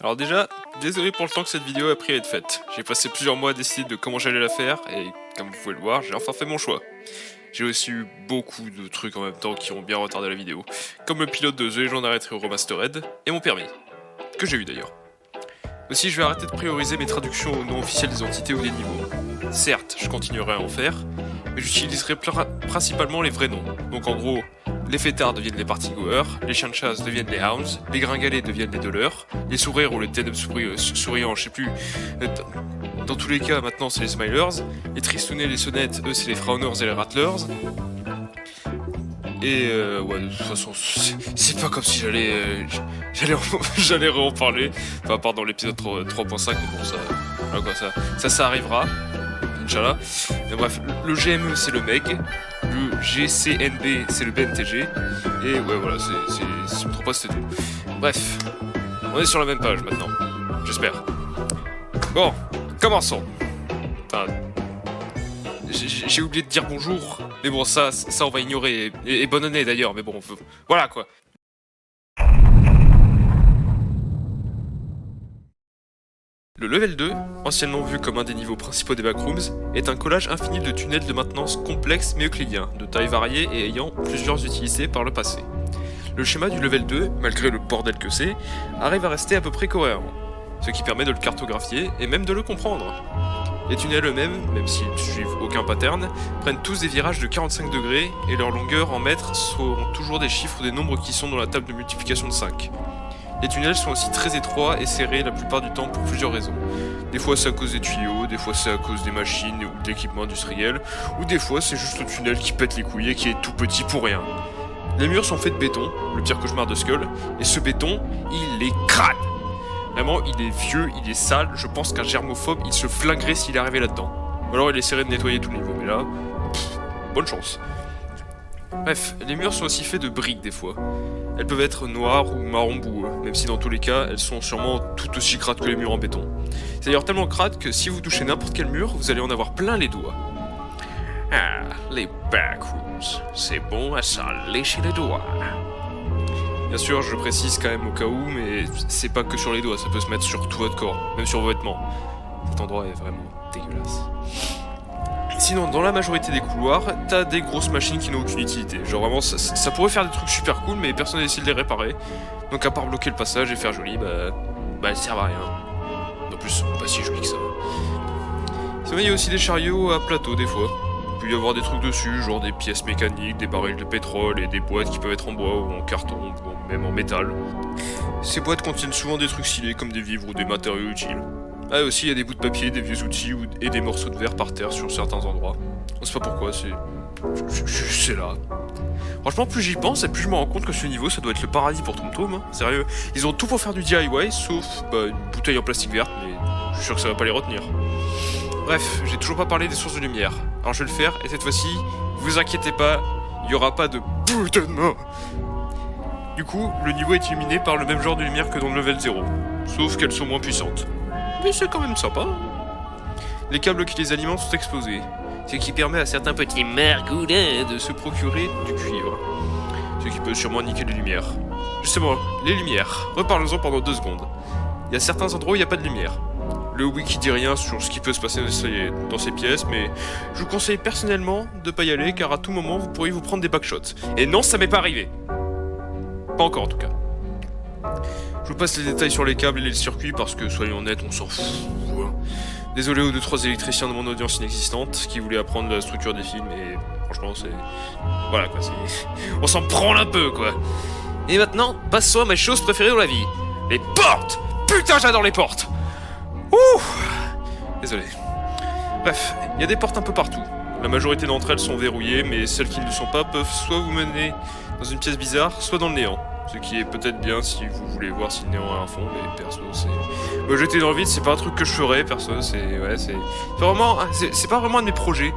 Alors déjà, désolé pour le temps que cette vidéo a pris à être faite. J'ai passé plusieurs mois à décider de comment j'allais la faire, et comme vous pouvez le voir, j'ai enfin fait mon choix. J'ai aussi eu beaucoup de trucs en même temps qui ont bien retardé la vidéo, comme le pilote de The Legend Retro Remastered, et mon permis, que j'ai eu d'ailleurs. Aussi, je vais arrêter de prioriser mes traductions au nom officiel des entités ou des niveaux. Certes, je continuerai à en faire, mais j'utiliserai principalement les vrais noms. Donc en gros, les fêtards deviennent les partygoers, les chiens de chasse deviennent les hounds, les gringalés deviennent les dollars, les sourires ou les têtes souriants, je sais plus. Dans tous les cas, maintenant c'est les smilers, les tristounets, les sonnettes, eux c'est les frowners et les rattlers. Et ouais, de toute façon, c'est pas comme si j'allais en parler. Enfin, à part dans l'épisode 3.5, mais bon, voilà quoi, ça arrivera. Inch'Allah. Mais bref, le GME c'est le MEG, le GCNB c'est le BNTG, et ouais, voilà, si je me trompe pas, c'était tout. Bref, on est sur la même page maintenant, j'espère. Bon, commençons. Enfin, j'ai oublié de dire bonjour, mais bon, ça on va ignorer, et bonne année d'ailleurs, mais bon, voilà quoi. Le level 2, anciennement vu comme un des niveaux principaux des backrooms, est un collage infini de tunnels de maintenance complexes mais euclidiens, de taille variée et ayant plusieurs utilités par le passé. Le schéma du level 2, malgré le bordel que c'est, arrive à rester à peu près cohérent, ce qui permet de le cartographier et même de le comprendre. Les tunnels eux-mêmes, même s'ils ne suivent aucun pattern, prennent tous des virages de 45 degrés et leur longueur en mètres sont toujours des chiffres ou des nombres qui sont dans la table de multiplication de 5. Les tunnels sont aussi très étroits et serrés la plupart du temps pour plusieurs raisons. Des fois c'est à cause des tuyaux, des fois c'est à cause des machines ou d'équipements industriels, ou des fois c'est juste le tunnel qui pète les couilles et qui est tout petit pour rien. Les murs sont faits de béton, le pire cauchemar de Skull, et ce béton, il est crade. Vraiment, il est vieux, il est sale, je pense qu'un germophobe, il se flinguerait s'il arrivait là-dedans. Ou alors il essaierait de nettoyer tout le niveau, mais là, bonne chance. Bref, les murs sont aussi faits de briques des fois. Elles peuvent être noires ou marron boueux, même si dans tous les cas, elles sont sûrement tout aussi crades que les murs en béton. C'est d'ailleurs tellement crade que si vous touchez n'importe quel mur, vous allez en avoir plein les doigts. Ah, les backrooms, c'est bon à s'en lécher les doigts. Bien sûr, je précise quand même au cas où, mais c'est pas que sur les doigts, ça peut se mettre sur tout votre corps, même sur vos vêtements. Cet endroit est vraiment dégueulasse. Sinon, dans la majorité des couloirs, t'as des grosses machines qui n'ont aucune utilité. Genre vraiment, ça pourrait faire des trucs super cool, mais personne n'a décidé de les réparer. Donc à part bloquer le passage et faire joli, bah elles servent à rien. En plus, pas si joli que ça. Sinon, il y a aussi des chariots à plateau des fois. Il peut y avoir des trucs dessus, genre des pièces mécaniques, des barils de pétrole et des boîtes qui peuvent être en bois ou en carton ou même en métal. Ces boîtes contiennent souvent des trucs stylés comme des vivres ou des matériaux utiles. Ah, et aussi il y a des bouts de papier, des vieux outils et des morceaux de verre par terre sur certains endroits. On sait pas pourquoi, c'est là. Franchement, plus j'y pense et plus je me rends compte que ce niveau ça doit être le paradis pour TomTom, hein. Sérieux, ils ont tout pour faire du DIY sauf une bouteille en plastique verte, mais je suis sûr que ça va pas les retenir. Bref, j'ai toujours pas parlé des sources de lumière. Alors je vais le faire, et cette fois-ci, vous inquiétez pas, il y aura pas de putain de mort. Du coup, le niveau est illuminé par le même genre de lumière que dans le level 0, sauf qu'elles sont moins puissantes. Mais c'est quand même sympa. Les câbles qui les alimentent sont exposés, ce qui permet à certains petits margoulins de se procurer du cuivre, ce qui peut sûrement niquer les lumières. Justement, les lumières, reparlons-en pendant 2 secondes. Il y a certains endroits où il n'y a pas de lumière. Le wiki dit rien sur ce qui peut se passer dans ces pièces, mais je vous conseille personnellement de pas y aller car à tout moment vous pourriez vous prendre des backshots. Et non, ça m'est pas arrivé. Pas encore en tout cas. Je vous passe les détails sur les câbles et les circuits parce que, soyons honnêtes, on s'en fout. Désolé aux 2-3 électriciens de mon audience inexistante qui voulaient apprendre la structure des films et franchement c'est... Voilà quoi, on s'en branle un peu quoi. Et maintenant, passons à ma chose préférée dans la vie. Les portes. Putain, j'adore les portes. Ouh. Désolé. Bref, il y a des portes un peu partout. La majorité d'entre elles sont verrouillées, mais celles qui ne le sont pas peuvent soit vous mener dans une pièce bizarre, soit dans le néant. Ce qui est peut-être bien si vous voulez voir si le néant a un fond, mais perso, c'est... Me jeter dans le vide, c'est pas un truc que je ferais, perso, c'est vraiment... C'est pas vraiment un de mes projets.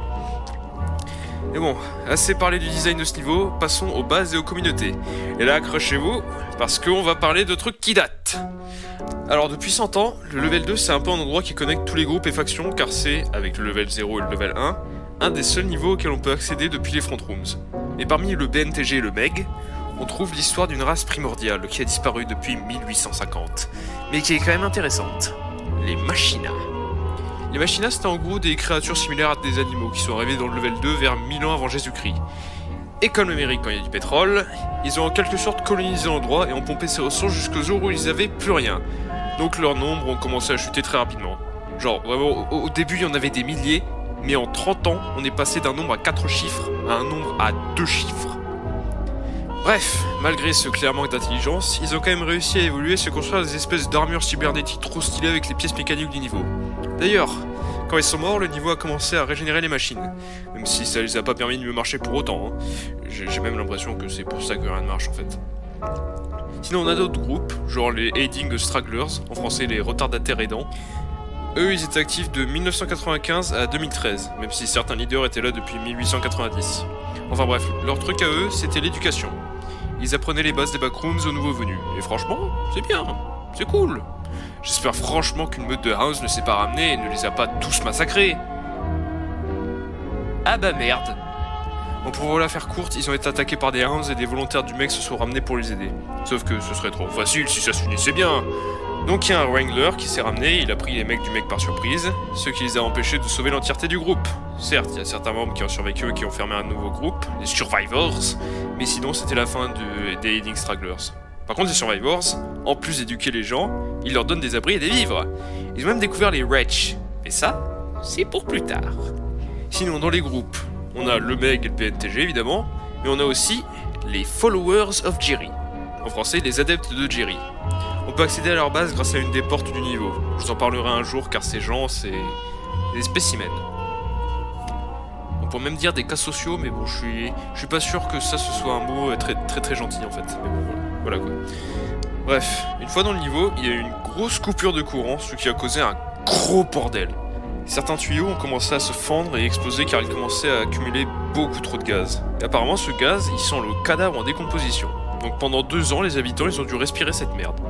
Mais bon, assez parlé du design de ce niveau, passons aux bases et aux communautés. Et là, accrochez-vous, parce qu'on va parler de trucs qui datent. Alors depuis 100 ans, le level 2 c'est un peu un endroit qui connecte tous les groupes et factions, car c'est, avec le level 0 et le level 1, un des seuls niveaux auxquels on peut accéder depuis les front rooms. Et parmi le BNTG et le MEG, on trouve l'histoire d'une race primordiale qui a disparu depuis 1850, mais qui est quand même intéressante. Les Machina. Les Machina, c'était en gros des créatures similaires à des animaux qui sont arrivés dans le level 2 vers 1000 ans avant Jésus-Christ. Et comme l'Amérique quand il y a du pétrole, ils ont en quelque sorte colonisé l'endroit et ont pompé ses ressources jusqu'au jour où ils avaient plus rien. Donc leurs nombres ont commencé à chuter très rapidement. Genre vraiment au début il y en avait des milliers, mais en 30 ans on est passé d'un nombre à 4 chiffres à un nombre à 2 chiffres. Bref, malgré ce clair manque d'intelligence, ils ont quand même réussi à évoluer et se construire des espèces d'armures cybernétiques trop stylées avec les pièces mécaniques du niveau. D'ailleurs, quand ils sont morts, le niveau a commencé à régénérer les machines, même si ça les a pas permis de mieux marcher pour autant. J'ai même l'impression que c'est pour ça que rien ne marche en fait. Sinon on a d'autres groupes, genre les Aiding Stragglers, en français les retardataires aidants. Eux ils étaient actifs de 1995 à 2013, même si certains leaders étaient là depuis 1890. Enfin bref, leur truc à eux c'était l'éducation. Ils apprenaient les bases des backrooms aux nouveaux venus, et franchement, c'est bien, c'est cool. J'espère franchement qu'une meute de Hounds ne s'est pas ramenée et ne les a pas tous massacrés. Ah bah merde. Bon, pour vous la faire courte, ils ont été attaqués par des Hounds et des volontaires du mec se sont ramenés pour les aider. Sauf que ce serait trop facile si ça se finissait bien. Donc il y a un Wrangler qui s'est ramené, il a pris les mecs du mec par surprise, ce qui les a empêchés de sauver l'entièreté du groupe. Certes, il y a certains membres qui ont survécu et qui ont fermé un nouveau groupe, les Survivors, mais sinon c'était la fin des Aiding Stragglers. Par contre les Survivors, en plus d'éduquer les gens, ils leur donnent des abris et des vivres. Ils ont même découvert les Wretch, mais ça, c'est pour plus tard. Sinon dans les groupes, on a le MEG et le PNTG évidemment, mais on a aussi les Followers of Jerry, en français les adeptes de Jerry. On peut accéder à leur base grâce à une des portes du niveau. Je vous en parlerai un jour car ces gens, c'est des spécimens. On peut même dire des cas sociaux, mais bon, je suis pas sûr que ça ce soit un mot très gentil en fait. Mais bon, voilà quoi. Bref, une fois dans le niveau, il y a eu une grosse coupure de courant, ce qui a causé un gros bordel. Certains tuyaux ont commencé à se fendre et exploser car ils commençaient à accumuler beaucoup trop de gaz. Et apparemment ce gaz, il sent le cadavre en décomposition. Donc pendant 2 ans, les habitants ils ont dû respirer cette merde.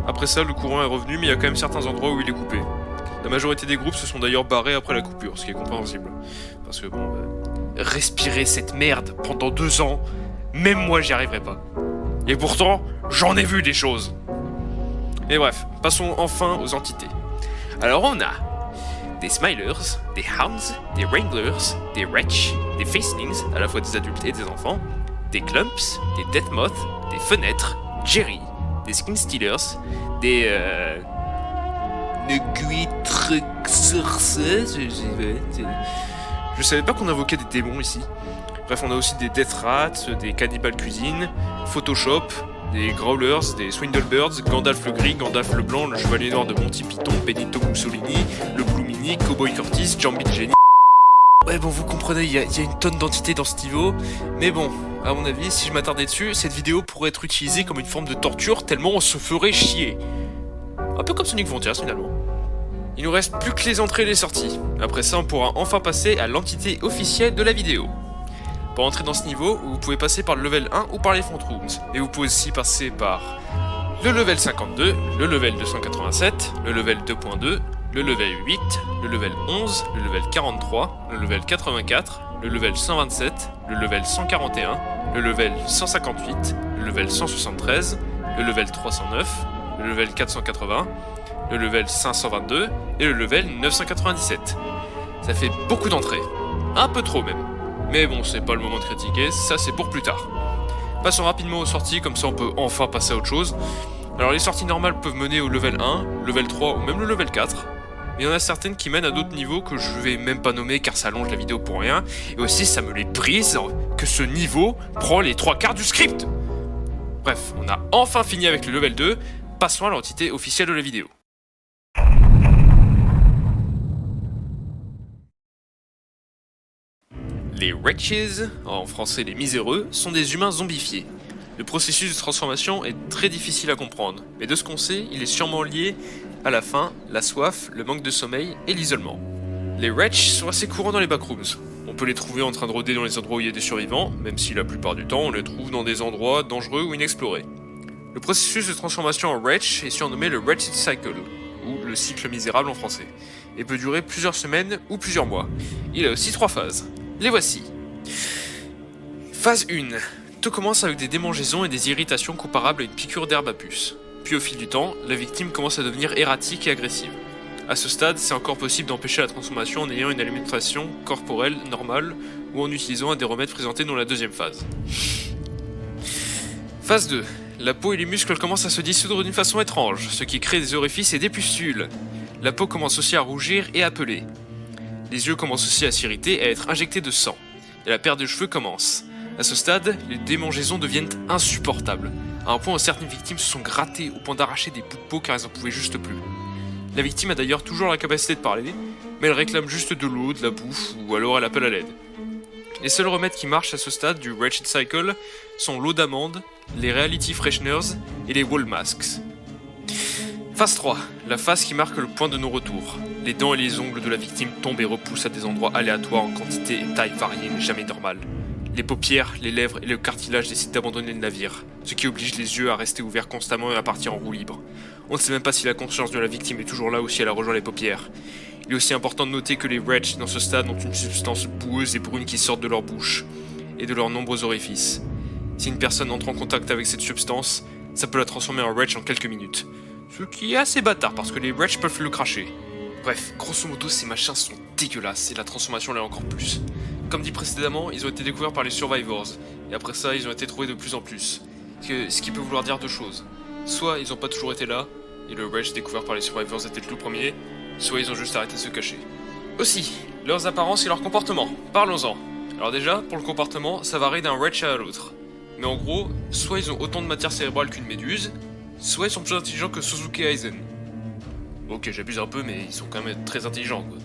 Après ça, le courant est revenu, mais il y a quand même certains endroits où il est coupé. La majorité des groupes se sont d'ailleurs barrés après la coupure, ce qui est compréhensible. Parce que bon, respirer cette merde pendant 2 ans, même moi j'y arriverai pas. Et pourtant, j'en ai vu des choses. Mais bref, passons enfin aux entités. Alors on a des Smilers, des Hounds, des Wranglers, des Wretch, des Facelings, à la fois des adultes et des enfants, des Clumps, des Deathmoth, des Fenêtres, Jerry, des Skin Stealers, des je savais pas qu'on invoquait des démons ici. Bref, on a aussi des Death Rats, des Cannibal Cuisine, Photoshop, des Growlers, des Swindlebirds, Gandalf le Gris, Gandalf le Blanc, le Chevalier Noir de Monty Python, Benito Mussolini, le Blue Mini, Cowboy Curtis, Jambit Jenny. Ouais bon, vous comprenez, il y a une tonne d'entités dans ce niveau, mais bon, à mon avis, si je m'attardais dessus, cette vidéo pourrait être utilisée comme une forme de torture tellement on se ferait chier. Un peu comme Sonic Frontiers finalement. Il nous reste plus que les entrées et les sorties. Après ça, on pourra enfin passer à l'entité officielle de la vidéo. Pour entrer dans ce niveau, vous pouvez passer par le level 1 ou par les front rooms, et vous pouvez aussi passer par le level 52, le level 287, le level 2.2, le level 8, le level 11, le level 43, le level 84, le level 127, le level 141, le level 158, le level 173, le level 309, le level 480, le level 522 et le level 997. Ça fait beaucoup d'entrées, un peu trop même. Mais bon, c'est pas le moment de critiquer, ça c'est pour plus tard. Passons rapidement aux sorties, comme ça on peut enfin passer à autre chose. Alors les sorties normales peuvent mener au level 1, level 3 ou même le level 4. Mais il y en a certaines qui mènent à d'autres niveaux que je vais même pas nommer car ça allonge la vidéo pour rien. Et aussi ça me les brise que ce niveau prend les 3/4 du script. Bref, on a enfin fini avec le level 2, passons à l'entité officielle de la vidéo. Les Wretches, en français les miséreux, sont des humains zombifiés. Le processus de transformation est très difficile à comprendre, mais de ce qu'on sait, il est sûrement lié à la faim, la soif, le manque de sommeil et l'isolement. Les Wretch sont assez courants dans les backrooms. On peut les trouver en train de rôder dans les endroits où il y a des survivants, même si la plupart du temps on les trouve dans des endroits dangereux ou inexplorés. Le processus de transformation en Wretch est surnommé le Wretched Cycle, ou le cycle misérable en français, et peut durer plusieurs semaines ou plusieurs mois. Il a aussi 3 phases. Les voici. Phase 1. Tout commence avec des démangeaisons et des irritations comparables à une piqûre d'herbe à puce. Puis au fil du temps, la victime commence à devenir erratique et agressive. À ce stade, c'est encore possible d'empêcher la transformation en ayant une alimentation corporelle normale ou en utilisant un des remèdes présentés dans la deuxième phase. Phase 2. La peau et les muscles commencent à se dissoudre d'une façon étrange, ce qui crée des orifices et des pustules. La peau commence aussi à rougir et à peler. Les yeux commencent aussi à s'irriter et à être injectés de sang. Et la perte de cheveux commence. À ce stade, les démangeaisons deviennent insupportables, à un point où certaines victimes se sont grattées au point d'arracher des bouts de peau car elles en pouvaient juste plus. La victime a d'ailleurs toujours la capacité de parler, mais elle réclame juste de l'eau, de la bouffe, ou alors elle appelle à l'aide. Les seuls remèdes qui marchent à ce stade du Wretched Cycle sont l'eau d'amande, les Reality Fresheners et les Wall Masks. Phase 3, la phase qui marque le point de non-retour. Les dents et les ongles de la victime tombent et repoussent à des endroits aléatoires en quantité et taille variée mais jamais normale. Les paupières, les lèvres et le cartilage décident d'abandonner le navire, ce qui oblige les yeux à rester ouverts constamment et à partir en roue libre. On ne sait même pas si la conscience de la victime est toujours là ou si elle a rejoint les paupières. Il est aussi important de noter que les wretches dans ce stade ont une substance boueuse et brune qui sort de leur bouche et de leurs nombreux orifices. Si une personne entre en contact avec cette substance, ça peut la transformer en wretch en quelques minutes. Ce qui est assez bâtard parce que les wretches peuvent le cracher. Bref, grosso modo ces machins sont dégueulasses et la transformation l'est encore plus. Comme dit précédemment, ils ont été découverts par les survivors, et après ça ils ont été trouvés de plus en plus. Ce qui peut vouloir dire deux choses. Soit ils n'ont pas toujours été là, et le wretch découvert par les survivors était le tout premier, soit ils ont juste arrêté de se cacher. Aussi, leurs apparences et leur comportement, parlons-en. Alors déjà, pour le comportement, ça varie d'un wretch à l'autre. Mais en gros, soit ils ont autant de matière cérébrale qu'une méduse, soit ils sont plus intelligents que Suzuki Aizen. Ok, j'abuse un peu, mais ils sont quand même très intelligents, quoi.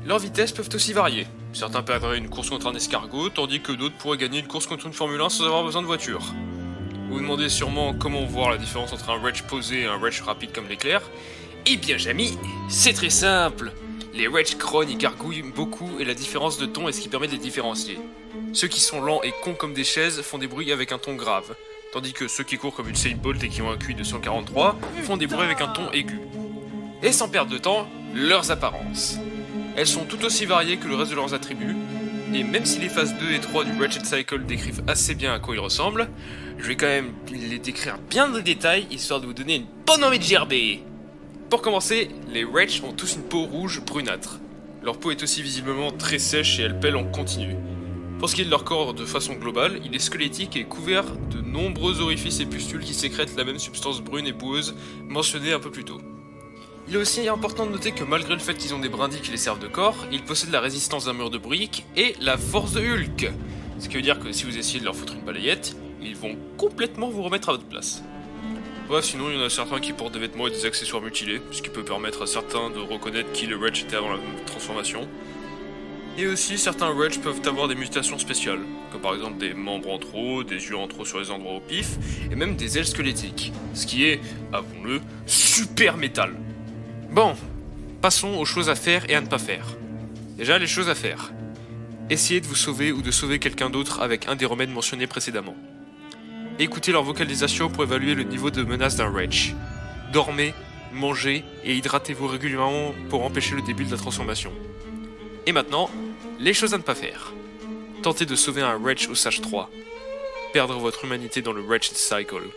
Leurs vitesses peuvent aussi varier. Certains perdraient une course contre un escargot, tandis que d'autres pourraient gagner une course contre une Formule 1 sans avoir besoin de voiture. Vous vous demandez sûrement comment voir la différence entre un wretch posé et un wretch rapide comme l'éclair. Eh bien, Jamy, c'est très simple. Les wretch grognent et gargouillent beaucoup et la différence de ton est ce qui permet de les différencier. Ceux qui sont lents et cons comme des chaises font des bruits avec un ton grave, tandis que ceux qui courent comme une Usain Bolt et qui ont un QI de 143 font des bruits avec un ton aigu. Et sans perdre de temps, leurs apparences. Elles sont tout aussi variées que le reste de leurs attributs, et même si les phases 2 et 3 du Wretched Cycle décrivent assez bien à quoi ils ressemblent, je vais quand même les décrire bien dans le détail, histoire de vous donner une bonne envie de gerber. Pour commencer, les Wretch ont tous une peau rouge brunâtre. Leur peau est aussi visiblement très sèche et elle pèle en continu. Pour ce qui est de leur corps de façon globale, il est squelettique et couvert de nombreux orifices et pustules qui sécrètent la même substance brune et boueuse mentionnée un peu plus tôt. Il est aussi important de noter que malgré le fait qu'ils ont des brindilles qui les servent de corps, ils possèdent la résistance d'un mur de briques et la force de Hulk. Ce qui veut dire que si vous essayez de leur foutre une balayette, ils vont complètement vous remettre à votre place. Bref, sinon il y en a certains qui portent des vêtements et des accessoires mutilés, ce qui peut permettre à certains de reconnaître qui le wretch était avant la transformation. Et aussi certains wretch peuvent avoir des mutations spéciales, comme par exemple des membres en trop, des yeux en trop sur les endroits au pif, et même des ailes squelettiques, ce qui est, avouons-le, super métal. Bon, passons aux choses à faire et à ne pas faire. Déjà, les choses à faire. Essayez de vous sauver ou de sauver quelqu'un d'autre avec un des remèdes mentionnés précédemment. Écoutez leur vocalisation pour évaluer le niveau de menace d'un wretch. Dormez, mangez et hydratez-vous régulièrement pour empêcher le début de la transformation. Et maintenant, les choses à ne pas faire. Tentez de sauver un wretch au stage 3. Perdre votre humanité dans le Wretched Cycle.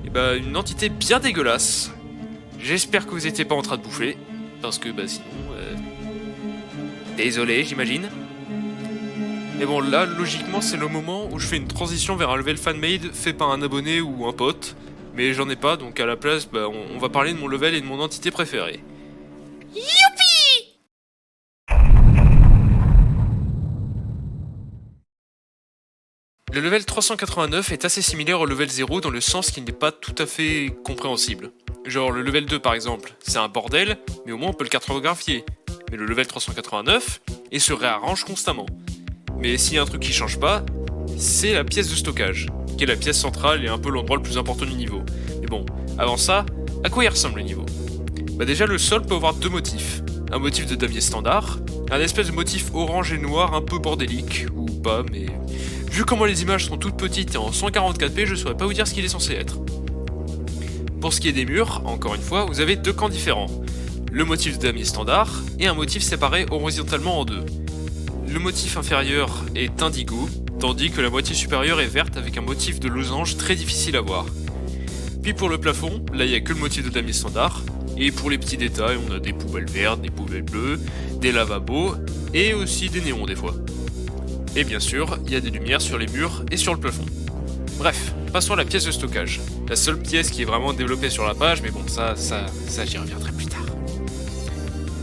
Et bah, une entité bien dégueulasse. J'espère que vous n'étiez pas en train de bouffer, parce que bah sinon... Désolé, j'imagine. Mais bon, là, logiquement, c'est le moment où je fais une transition vers un level fan-made fait par un abonné ou un pote, mais j'en ai pas, donc à la place, bah, on va parler de mon level et de mon entité préférée. Youpi! Le level 389 est assez similaire au level 0 dans le sens qu'il n'est pas tout à fait compréhensible. Genre le level 2 par exemple, c'est un bordel, mais au moins on peut le cartographier. Mais le level 389, il se réarrange constamment. Mais s'il y a un truc qui change pas, c'est la pièce de stockage, qui est la pièce centrale et un peu l'endroit le plus important du niveau. Mais bon, avant ça, à quoi il ressemble le niveau? Bah déjà le sol peut avoir deux motifs. Un motif de damier standard, un espèce de motif orange et noir un peu bordélique, ou pas, mais... Vu comment les images sont toutes petites et en 144p, je saurais pas vous dire ce qu'il est censé être. Pour ce qui est des murs, encore une fois, vous avez deux camps différents. Le motif de damier standard et un motif séparé horizontalement en deux. Le motif inférieur est indigo tandis que la moitié supérieure est verte avec un motif de losange très difficile à voir. Puis pour le plafond, là il n'y a que le motif de damier standard, et pour les petits détails, on a des poubelles vertes, des poubelles bleues, des lavabos, et aussi des néons des fois. Et bien sûr, il y a des lumières sur les murs et sur le plafond. Bref, passons à la pièce de stockage. La seule pièce qui est vraiment développée sur la page, mais bon, ça j'y reviendrai plus tard.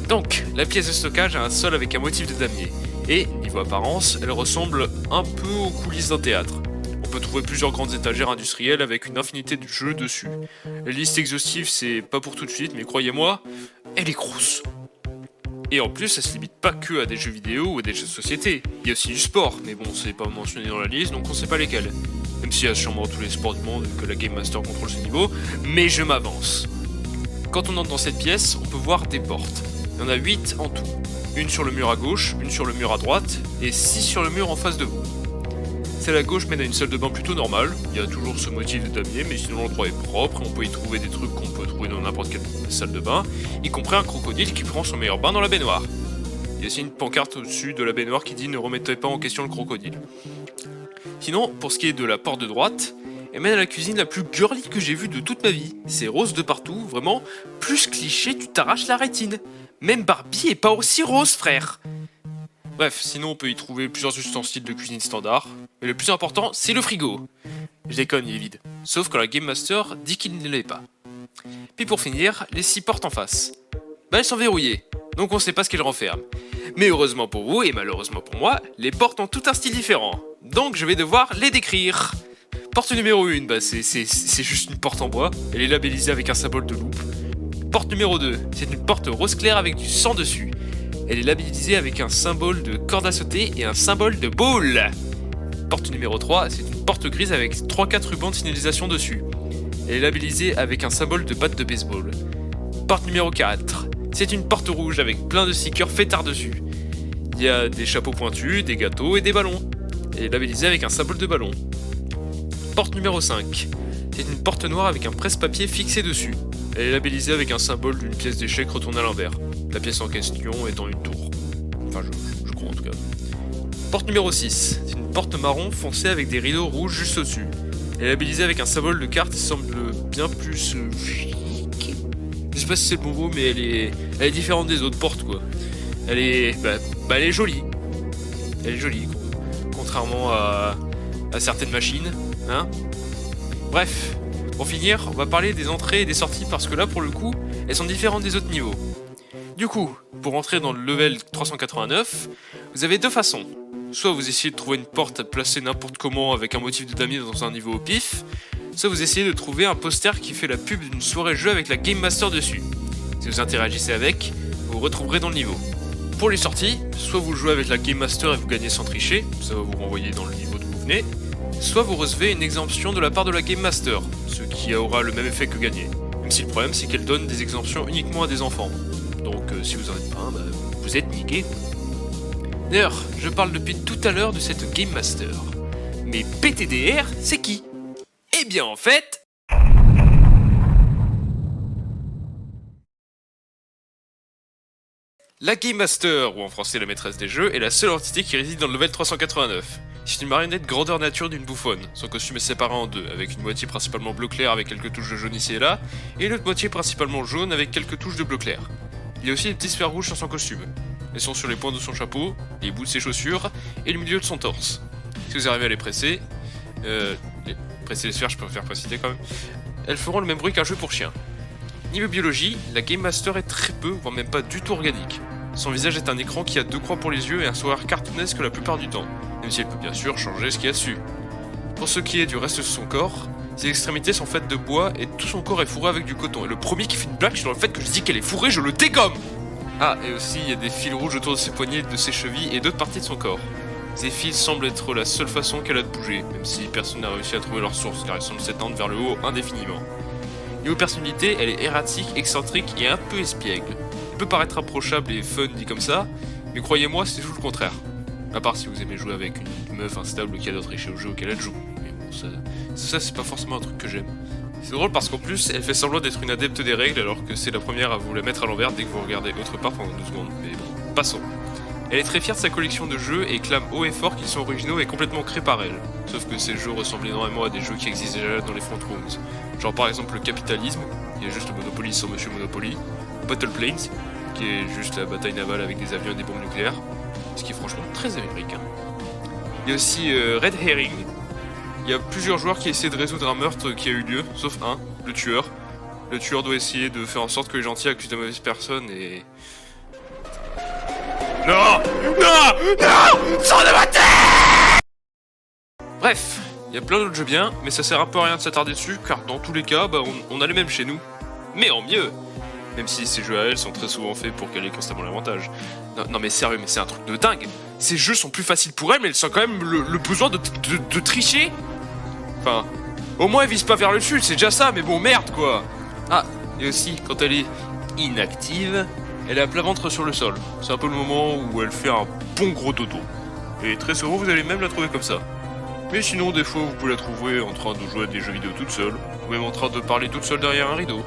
Donc, la pièce de stockage a un sol avec un motif de damier, et, niveau apparence, elle ressemble un peu aux coulisses d'un théâtre. On peut trouver plusieurs grandes étagères industrielles avec une infinité de jeux dessus. La liste exhaustive, c'est pas pour tout de suite, mais croyez-moi, elle est grosse. Et en plus, ça se limite pas que à des jeux vidéo ou à des jeux de société. Il y a aussi du sport, mais bon, c'est pas mentionné dans la liste, donc on sait pas lesquels. Même s'il y a sûrement tous les sports du monde que la Game Master contrôle ce niveau, mais je m'avance. Quand on entre dans cette pièce, on peut voir des portes. Il y en a 8 en tout. Une sur le mur à gauche, une sur le mur à droite, et 6 sur le mur en face de vous. Celle à gauche mène à une salle de bain plutôt normale, il y a toujours ce motif de damier, mais sinon l'endroit est propre et on peut y trouver des trucs qu'on peut trouver dans n'importe quelle salle de bain, y compris un crocodile qui prend son meilleur bain dans la baignoire. Il y a aussi une pancarte au-dessus de la baignoire qui dit « Ne remettez pas en question le crocodile ». Sinon, pour ce qui est de la porte de droite, elle mène à la cuisine la plus girly que j'ai vue de toute ma vie. C'est rose de partout, vraiment, plus cliché, tu t'arraches la rétine. Même Barbie est pas aussi rose, frère. Bref, sinon on peut y trouver plusieurs ustensiles de cuisine standard, mais le plus important, c'est le frigo. Je déconne, il est vide. Sauf quand la Game Master dit qu'il ne l'est pas. Puis pour finir, les 6 portes en face. Elles sont verrouillées, donc on sait pas ce qu'elles renferment. Mais heureusement pour vous, et malheureusement pour moi, les portes ont tout un style différent. Donc je vais devoir les décrire. Porte numéro 1, c'est juste une porte en bois, elle est labellisée avec un symbole de loupe. Porte numéro 2, c'est une porte rose clair avec du sang dessus. Elle est labellisée avec un symbole de corde à sauter et un symbole de boule. Porte numéro 3, c'est une porte grise avec 3-4 rubans de signalisation dessus. Elle est labellisée avec un symbole de batte de baseball. Porte numéro 4, c'est une porte rouge avec plein de stickers fêtards dessus. Il y a des chapeaux pointus, des gâteaux et des ballons. Elle est labellisée avec un symbole de ballon. Porte numéro 5, c'est une porte noire avec un presse-papier fixé dessus. Elle est labellisée avec un symbole d'une pièce d'échec retournée à l'envers. La pièce en question étant une tour. Enfin, je crois en tout cas. Porte numéro 6. C'est une porte marron foncée avec des rideaux rouges juste au-dessus. Elle est labellisée avec un symbole de carte qui semble bien plus... Je sais pas si c'est le bon mot, mais elle est différente des autres portes, quoi. Elle est... elle est jolie. Elle est jolie, contrairement à certaines machines, hein. Bref. Pour finir, on va parler des entrées et des sorties parce que là, pour le coup, elles sont différentes des autres niveaux. Du coup, pour entrer dans le level 389, vous avez deux façons. Soit vous essayez de trouver une porte placée n'importe comment avec un motif de damier dans un niveau au pif, soit vous essayez de trouver un poster qui fait la pub d'une soirée jeu avec la Game Master dessus. Si vous interagissez avec, vous vous retrouverez dans le niveau. Pour les sorties, soit vous jouez avec la Game Master et vous gagnez sans tricher, ça va vous renvoyer dans le niveau d'où vous venez, soit vous recevez une exemption de la part de la Game Master, ce qui aura le même effet que gagner. Même si le problème c'est qu'elle donne des exemptions uniquement à des enfants. Donc si vous en êtes pas un, vous êtes niqué. D'ailleurs, je parle depuis tout à l'heure de cette Game Master. Mais PTDR, c'est qui? Eh bien en fait... La Game Master, ou en français la maîtresse des jeux, est la seule entité qui réside dans le level 389. C'est une marionnette grandeur nature d'une bouffonne. Son costume est séparé en deux, avec une moitié principalement bleu clair avec quelques touches de jaune ici et là, et une autre moitié principalement jaune avec quelques touches de bleu clair. Il y a aussi des petites sphères rouges sur son costume. Elles sont sur les points de son chapeau, les bouts de ses chaussures, et le milieu de son torse. Si vous arrivez à les presser... presser les sphères, je préfère préciser quand même. Elles feront le même bruit qu'un jeu pour chien. Niveau biologie, la Game Master est très peu, voire même pas du tout organique. Son visage est un écran qui a deux croix pour les yeux et un sourire cartoonesque la plupart du temps, même si elle peut bien sûr changer ce qu'il y a dessus. Pour ce qui est du reste de son corps, ses extrémités sont faites de bois et tout son corps est fourré avec du coton. Et le premier qui fait une blague sur le fait que je dis qu'elle est fourrée, je le dégomme! Ah, et aussi il y a des fils rouges autour de ses poignets, de ses chevilles et d'autres parties de son corps. Ces fils semblent être la seule façon qu'elle a de bouger, même si personne n'a réussi à trouver leur source car ils semblent s'étendre vers le haut indéfiniment. Niveau personnalité, elle est erratique, excentrique et un peu espiègle. Elle peut paraître approchable et fun dit comme ça, mais croyez-moi, c'est tout le contraire. À part si vous aimez jouer avec une meuf instable qui adore tricher au jeu auquel elle joue. Mais bon, ça c'est pas forcément un truc que j'aime. C'est drôle parce qu'en plus, elle fait semblant d'être une adepte des règles alors que c'est la première à vous la mettre à l'envers dès que vous regardez autre part pendant 2 secondes. Mais bon, passons. Elle est très fière de sa collection de jeux et clame haut et fort qu'ils sont originaux et complètement créés par elle. Sauf que ces jeux ressemblent énormément à des jeux qui existent déjà dans les front rooms. Genre par exemple le Capitalisme, qui est juste le Monopoly sans Monsieur Monopoly, Battle Planes, qui est juste la bataille navale avec des avions et des bombes nucléaires, ce qui est franchement très américain. Il y a aussi Red Herring. Il y a plusieurs joueurs qui essaient de résoudre un meurtre qui a eu lieu, sauf un, le tueur. Le tueur doit essayer de faire en sorte que les gentils accusent la mauvaise personne et... Non! Non! Non! Sors de ma tête! Bref, il y a plein d'autres jeux bien, mais ça sert un peu à rien de s'attarder dessus, car dans tous les cas, on a les mêmes chez nous. Mais en mieux! Même si ces jeux à elle sont très souvent faits pour qu'elle ait constamment l'avantage. Non mais sérieux, mais c'est un truc de dingue! Ces jeux sont plus faciles pour elle, mais elle sent quand même le besoin de tricher! Enfin, au moins elle vise pas vers le dessus, c'est déjà ça, mais bon, merde quoi! Ah, et aussi, quand elle est inactive, elle est à plat ventre sur le sol. C'est un peu le moment où elle fait un bon gros dodo. Et très souvent, vous allez même la trouver comme ça. Mais sinon, des fois, vous pouvez la trouver en train de jouer à des jeux vidéo toute seule, ou même en train de parler toute seule derrière un rideau.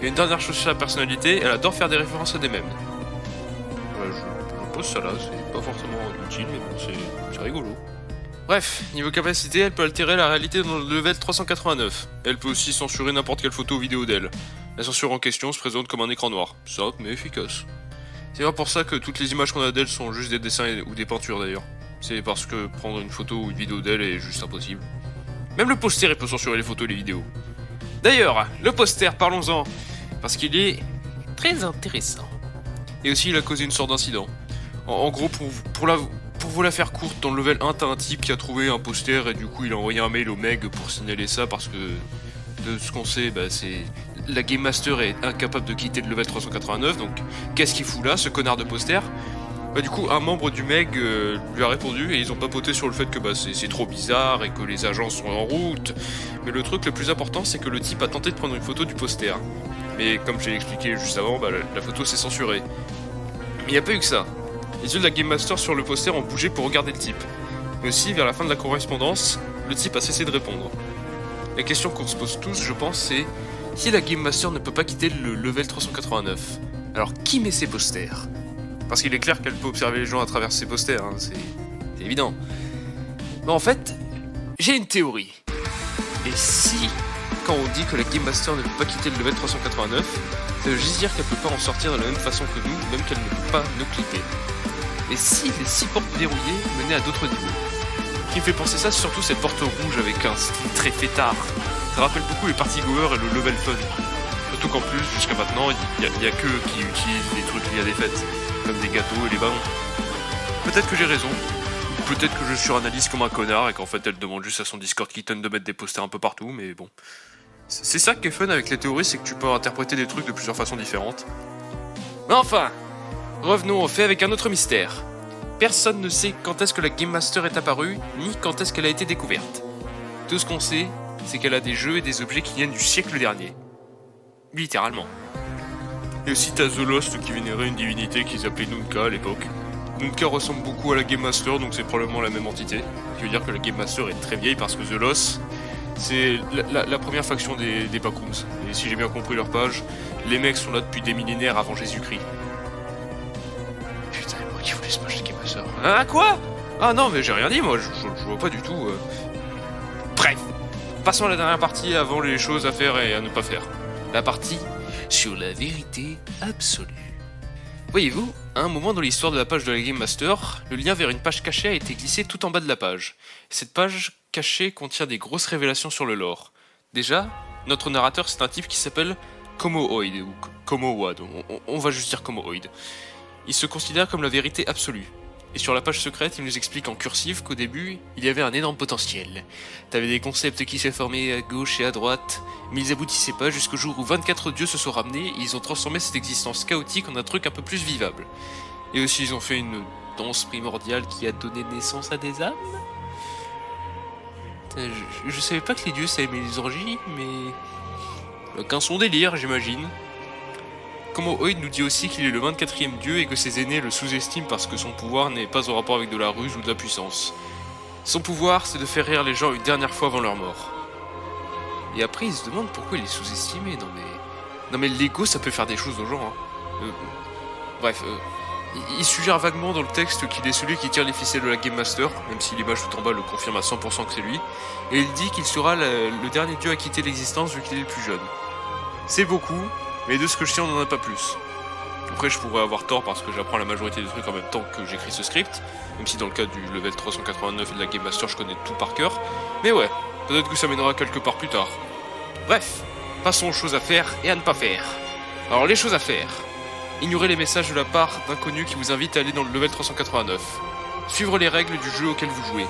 Et une dernière chose sur sa personnalité, elle adore faire des références à des mèmes. Je pose ça là, c'est pas forcément utile, mais bon, c'est rigolo. Bref, niveau capacité, elle peut altérer la réalité dans le level 389. Elle peut aussi censurer n'importe quelle photo ou vidéo d'elle. La censure en question se présente comme un écran noir. Simple mais efficace. C'est pas pour ça que toutes les images qu'on a d'elle sont juste des dessins ou des peintures d'ailleurs. C'est parce que prendre une photo ou une vidéo d'elle est juste impossible. Même le poster, il peut censurer les photos et les vidéos. D'ailleurs, le poster, parlons-en. Parce qu'il est très intéressant. Et aussi, il a causé une sorte d'incident. En gros, pour vous la faire courte, dans le level 1, t'as un type qui a trouvé un poster et du coup il a envoyé un mail au Meg pour signaler ça parce que de ce qu'on sait, c'est la Game Master est incapable de quitter le level 389, donc qu'est-ce qu'il fout là, ce connard de poster? Du coup, un membre du Meg lui a répondu et ils ont papoté sur le fait que c'est trop bizarre et que les agents sont en route. Mais le truc le plus important, c'est que le type a tenté de prendre une photo du poster. Mais comme j'ai expliqué juste avant, la photo s'est censurée. Mais il n'y a pas eu que ça. Les yeux de la Game Master sur le poster ont bougé pour regarder le type. Mais aussi, vers la fin de la correspondance, le type a cessé de répondre. La question qu'on se pose tous, je pense, c'est si la Game Master ne peut pas quitter le level 389, alors qui met ses posters? Parce qu'il est clair qu'elle peut observer les gens à travers ses posters, c'est évident. Mais en fait, j'ai une théorie. Et si, quand on dit que la Game Master ne peut pas quitter le level 389, ça veut juste dire qu'elle peut pas en sortir de la même façon que nous, même qu'elle ne peut pas nous clipper. Et si les 6 portes verrouillées menaient à d'autres niveaux? Ce qui me fait penser ça, c'est surtout cette porte rouge avec un style très fêtard. Ça rappelle beaucoup les partygoers et le level fun. Surtout qu'en plus, jusqu'à maintenant, il y a qu'eux qui utilisent des trucs liés à des fêtes, comme des gâteaux et les ballons. Peut-être que j'ai raison, ou peut-être que je suranalyse comme un connard et qu'en fait elle demande juste à son Discord Kitten de mettre des posters un peu partout, mais bon. C'est ça qui est fun avec les théories, c'est que tu peux interpréter des trucs de plusieurs façons différentes. Mais enfin, revenons au fait avec un autre mystère. Personne ne sait quand est-ce que la Game Master est apparue, ni quand est-ce qu'elle a été découverte. Tout ce qu'on sait, c'est qu'elle a des jeux et des objets qui viennent du siècle dernier. Littéralement. Et aussi t'as The Lost qui vénérait une divinité qu'ils appelaient Nunca à l'époque. Nunca ressemble beaucoup à la Game Master, donc c'est probablement la même entité. Ce qui veut dire que la Game Master est très vieille parce que The Lost, c'est la première faction des Backrooms. Et si j'ai bien compris leur page, les mecs sont là depuis des millénaires avant Jésus-Christ. Putain, moi qui voulais se match de Game Master. Ah quoi? Ah non, mais j'ai rien dit, moi, je vois pas du tout. Bref, passons à la dernière partie avant les choses à faire et à ne pas faire. La partie sur la vérité absolue. Voyez-vous, à un moment dans l'histoire de la page de la Game Master, le lien vers une page cachée a été glissé tout en bas de la page. Cette page cachée contient des grosses révélations sur le lore. Déjà, notre narrateur c'est un type qui s'appelle Komohoid, ou Komohwad, on va juste dire Komohoid. Il se considère comme la vérité absolue. Et sur la page secrète, il nous explique en cursif qu'au début, il y avait un énorme potentiel. T'avais des concepts qui se formaient à gauche et à droite, mais ils aboutissaient pas jusqu'au jour où 24 dieux se sont ramenés et ils ont transformé cette existence chaotique en un truc un peu plus vivable. Et aussi ils ont fait une danse primordiale qui a donné naissance à des âmes. Je savais pas que les dieux ça aimait les orgies, mais... qu'un son délire, j'imagine. Komohoid nous dit aussi qu'il est le 24e dieu et que ses aînés le sous-estiment parce que son pouvoir n'est pas en rapport avec de la ruse ou de la puissance. Son pouvoir, c'est de faire rire les gens une dernière fois avant leur mort. Et après, il se demande pourquoi il est sous-estimé. Non mais l'ego, ça peut faire des choses aux gens. Bref, Il suggère vaguement dans le texte qu'il est celui qui tire les ficelles de la Game Master, même si l'image tout en bas le confirme à 100% que c'est lui, et il dit qu'il sera le dernier dieu à quitter l'existence vu qu'il est le plus jeune. C'est beaucoup, mais de ce que je sais on n'en a pas plus. Après je pourrais avoir tort parce que j'apprends la majorité des trucs en même temps que j'écris ce script, même si dans le cas du level 389 et de la Game Master je connais tout par cœur, mais ouais, peut-être que ça mènera quelque part plus tard. Bref, passons aux choses à faire et à ne pas faire. Alors les choses à faire. Ignorez les messages de la part d'inconnus qui vous invitent à aller dans le level 389. Suivre les règles du jeu auquel vous jouez.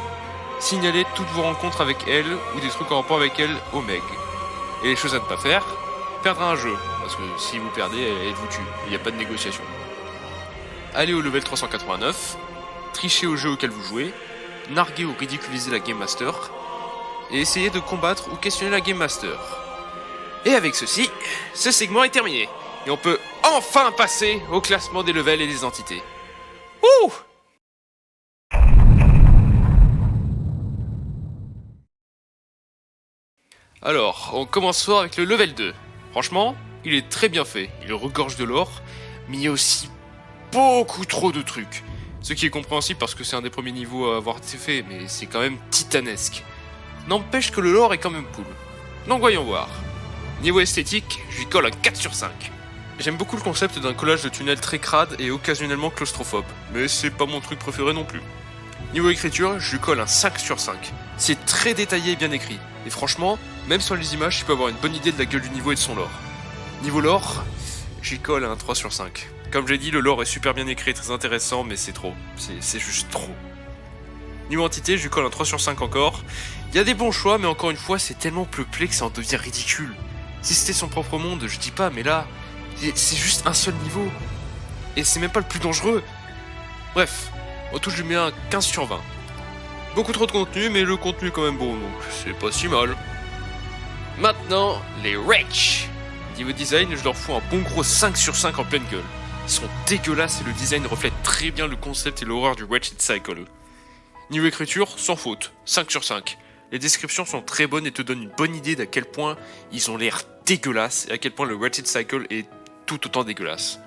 Signaler toutes vos rencontres avec elle ou des trucs en rapport avec elle au Meg. Et les choses à ne pas faire, perdre un jeu, parce que si vous perdez, elle vous tue, il n'y a pas de négociation. Aller au level 389, tricher au jeu auquel vous jouez, narguer ou ridiculiser la Game Master, et essayer de combattre ou questionner la Game Master. Et avec ceci, ce segment est terminé. Et on peut enfin passer au classement des levels et des entités. Ouh! Alors, on commence fort avec le level 2. Franchement, il est très bien fait. Il regorge de l'or, mais il y a aussi beaucoup trop de trucs. Ce qui est compréhensible parce que c'est un des premiers niveaux à avoir été fait, mais c'est quand même titanesque. N'empêche que le lore est quand même cool. Donc voyons voir. Niveau esthétique, je lui colle un 4 sur 5. J'aime beaucoup le concept d'un collage de tunnels très crade et occasionnellement claustrophobe, mais c'est pas mon truc préféré non plus. Niveau écriture, je lui colle un 5 sur 5. C'est très détaillé et bien écrit, et franchement, même sans les images, tu peux avoir une bonne idée de la gueule du niveau et de son lore. Niveau lore, j'y colle un 3 sur 5. Comme j'ai dit, le lore est super bien écrit et très intéressant, mais c'est trop. C'est juste trop. Niveau entité, je lui colle un 3 sur 5 encore. Il y a des bons choix, mais encore une fois, c'est tellement peuplé que ça en devient ridicule. Si c'était son propre monde, je dis pas, mais là... c'est juste un seul niveau. Et c'est même pas le plus dangereux. Bref, en tout je lui mets un 15 sur 20. Beaucoup trop de contenu, mais le contenu est quand même bon, donc c'est pas si mal. Maintenant, les Wretch. Niveau design, je leur fous un bon gros 5 sur 5 en pleine gueule. Ils sont dégueulasses et le design reflète très bien le concept et l'horreur du Wretched Cycle. Niveau écriture, sans faute, 5 sur 5. Les descriptions sont très bonnes et te donnent une bonne idée d'à quel point ils ont l'air dégueulasses et à quel point le Wretched Cycle est tout autant dégueulasse.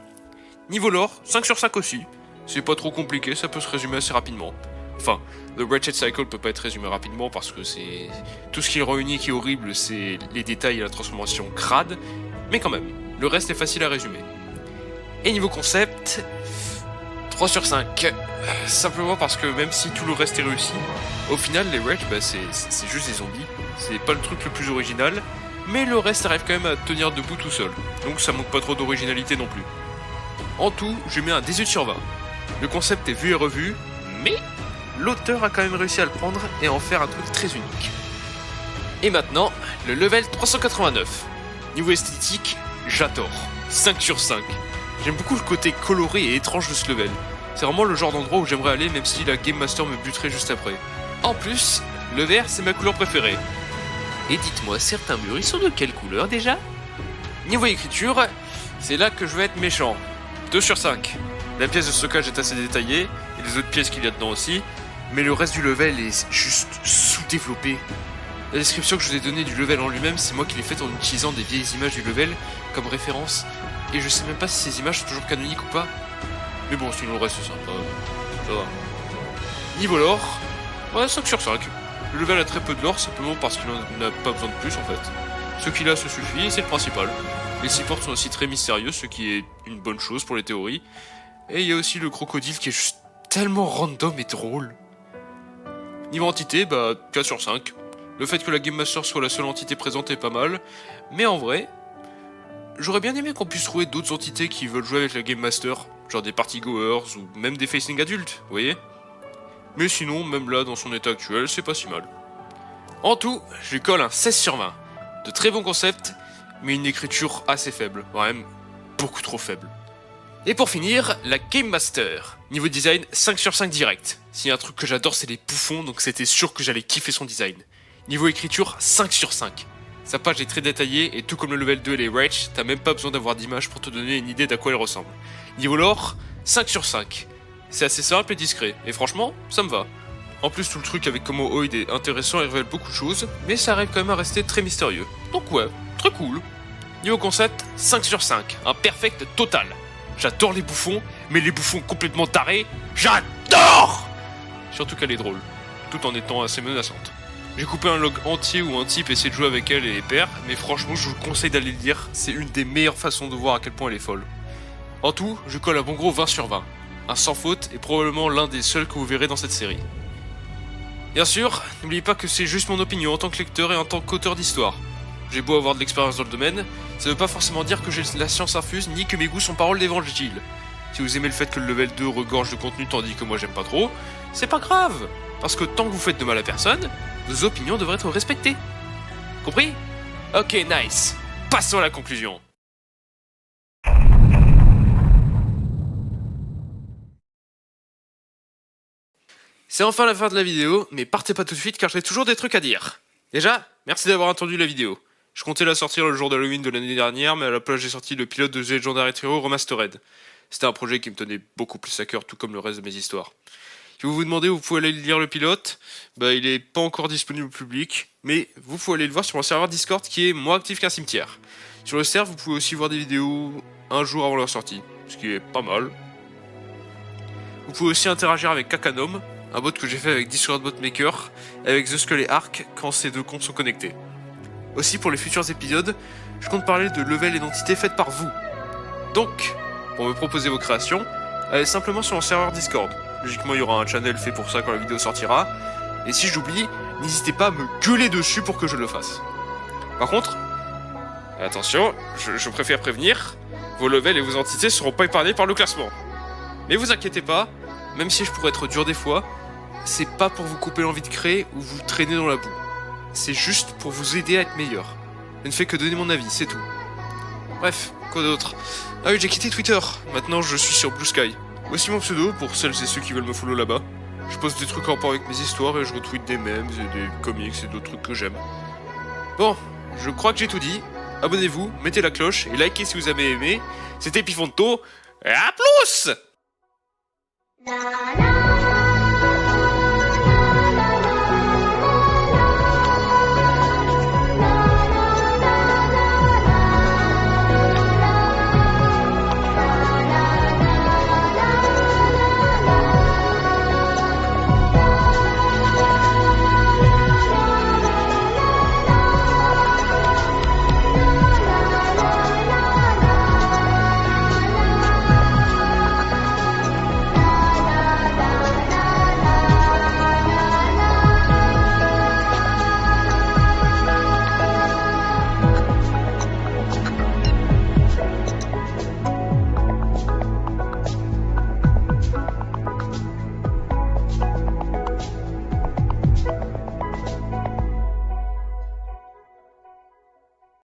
Niveau lore, 5 sur 5 aussi. C'est pas trop compliqué, ça peut se résumer assez rapidement. Enfin, le Wretched Cycle peut pas être résumé rapidement parce que c'est... tout ce qui le rend unique et horrible, c'est les détails et la transformation crade, mais quand même, le reste est facile à résumer. Et niveau concept, 3 sur 5. Simplement parce que même si tout le reste est réussi, au final les Wretch, c'est juste des zombies. C'est pas le truc le plus original, mais le reste arrive quand même à tenir debout tout seul. Donc ça manque pas trop d'originalité non plus. En tout, je mets un 18 sur 20. Le concept est vu et revu, mais l'auteur a quand même réussi à le prendre et à en faire un truc très unique. Et maintenant, le level 389. Niveau esthétique, j'adore. 5 sur 5. J'aime beaucoup le côté coloré et étrange de ce level. C'est vraiment le genre d'endroit où j'aimerais aller même si la Game Master me buterait juste après. En plus, le vert c'est ma couleur préférée. Et dites-moi, certains murs ils sont de quelle couleur déjà? Niveau écriture, c'est là que je vais être méchant. 2 sur 5. La pièce de stockage est assez détaillée, et les autres pièces qu'il y a dedans aussi, mais le reste du level est juste sous-développé. La description que je vous ai donnée du level en lui-même, c'est moi qui l'ai faite en utilisant des vieilles images du level comme référence, et je sais même pas si ces images sont toujours canoniques ou pas. Mais bon, sinon le reste c'est sympa, ça va. Niveau lore, ouais, 5 sur 5. Le level a très peu de lore, simplement parce qu'il n'en a pas besoin de plus en fait. Ce qu'il a se suffit et c'est le principal. Les supports sont aussi très mystérieux, ce qui est une bonne chose pour les théories. Et il y a aussi le crocodile qui est juste tellement random et drôle. Niveau entité, 4 sur 5. Le fait que la Game Master soit la seule entité présente est pas mal, mais en vrai, j'aurais bien aimé qu'on puisse trouver d'autres entités qui veulent jouer avec la Game Master, genre des partygoers ou même des facing adultes, vous voyez. Mais sinon, même là, dans son état actuel, c'est pas si mal. En tout, je lui colle un 16 sur 20. De très bons concepts, mais une écriture assez faible, même beaucoup trop faible. Et pour finir, la Game Master. Niveau design, 5 sur 5 direct. S'il y a un truc que j'adore, c'est les bouffons, donc c'était sûr que j'allais kiffer son design. Niveau écriture, 5 sur 5. Sa page est très détaillée, et tout comme le level 2 et les Wretch, t'as même pas besoin d'avoir d'image pour te donner une idée d'à quoi elle ressemble. Niveau lore, 5 sur 5. C'est assez simple et discret, et franchement, ça me va. En plus, tout le truc avec Como Oid est intéressant et révèle beaucoup de choses, mais ça arrive quand même à rester très mystérieux. Donc ouais, très cool. Niveau concept, 5 sur 5, un perfect total. J'adore les bouffons, mais les bouffons complètement tarés, j'adore! Surtout qu'elle est drôle, tout en étant assez menaçante. J'ai coupé un log entier où un type essaie de jouer avec elle et perd, mais franchement je vous conseille d'aller le lire, c'est une des meilleures façons de voir à quel point elle est folle. En tout, je colle un bon gros 20 sur 20. Un sans faute et probablement l'un des seuls que vous verrez dans cette série. Bien sûr, n'oubliez pas que c'est juste mon opinion en tant que lecteur et en tant qu'auteur d'histoire. J'ai beau avoir de l'expérience dans le domaine, ça veut pas forcément dire que j'ai la science infuse ni que mes goûts sont paroles d'évangile. Si vous aimez le fait que le level 2 regorge de contenu tandis que moi j'aime pas trop, c'est pas grave, parce que tant que vous faites de mal à personne, vos opinions devraient être respectées. Compris? Ok, nice. Passons à la conclusion. C'est enfin la fin de la vidéo, mais partez pas tout de suite car j'ai toujours des trucs à dire. Déjà, merci d'avoir attendu la vidéo. Je comptais la sortir le jour d'Halloween de l'année dernière, mais à la place j'ai sorti le pilote de The Legendary Hero Remastered. C'était un projet qui me tenait beaucoup plus à cœur, tout comme le reste de mes histoires. Si vous vous demandez où vous pouvez aller lire le pilote, il est pas encore disponible au public, mais vous pouvez aller le voir sur mon serveur Discord qui est moins actif qu'un cimetière. Sur le serveur, vous pouvez aussi voir des vidéos un jour avant leur sortie, ce qui est pas mal. Vous pouvez aussi interagir avec Kakanom, un bot que j'ai fait avec Discord Bot Maker, avec The Skull et Ark quand ces deux comptes sont connectés. Aussi pour les futurs épisodes, je compte parler de level et d'entités faites par vous. Donc, pour me proposer vos créations, allez simplement sur mon serveur Discord. Logiquement il y aura un channel fait pour ça quand la vidéo sortira, et si j'oublie, n'hésitez pas à me gueuler dessus pour que je le fasse. Par contre, attention, je préfère prévenir, vos levels et vos entités seront pas épargnés par le classement. Mais vous inquiétez pas, même si je pourrais être dur des fois, c'est pas pour vous couper l'envie de créer ou vous traîner dans la boue. C'est juste pour vous aider à être meilleur. Je ne fais que donner mon avis, c'est tout. Bref, quoi d'autre? Ah oui, j'ai quitté Twitter, maintenant je suis sur Blue Sky. Voici mon pseudo pour celles et ceux qui veulent me follow là-bas. Je poste des trucs en rapport avec mes histoires et je retweet des memes et des comics et d'autres trucs que j'aime. Bon, je crois que j'ai tout dit. Abonnez-vous, mettez la cloche et likez si vous avez aimé. C'était Pifonto, et à plus!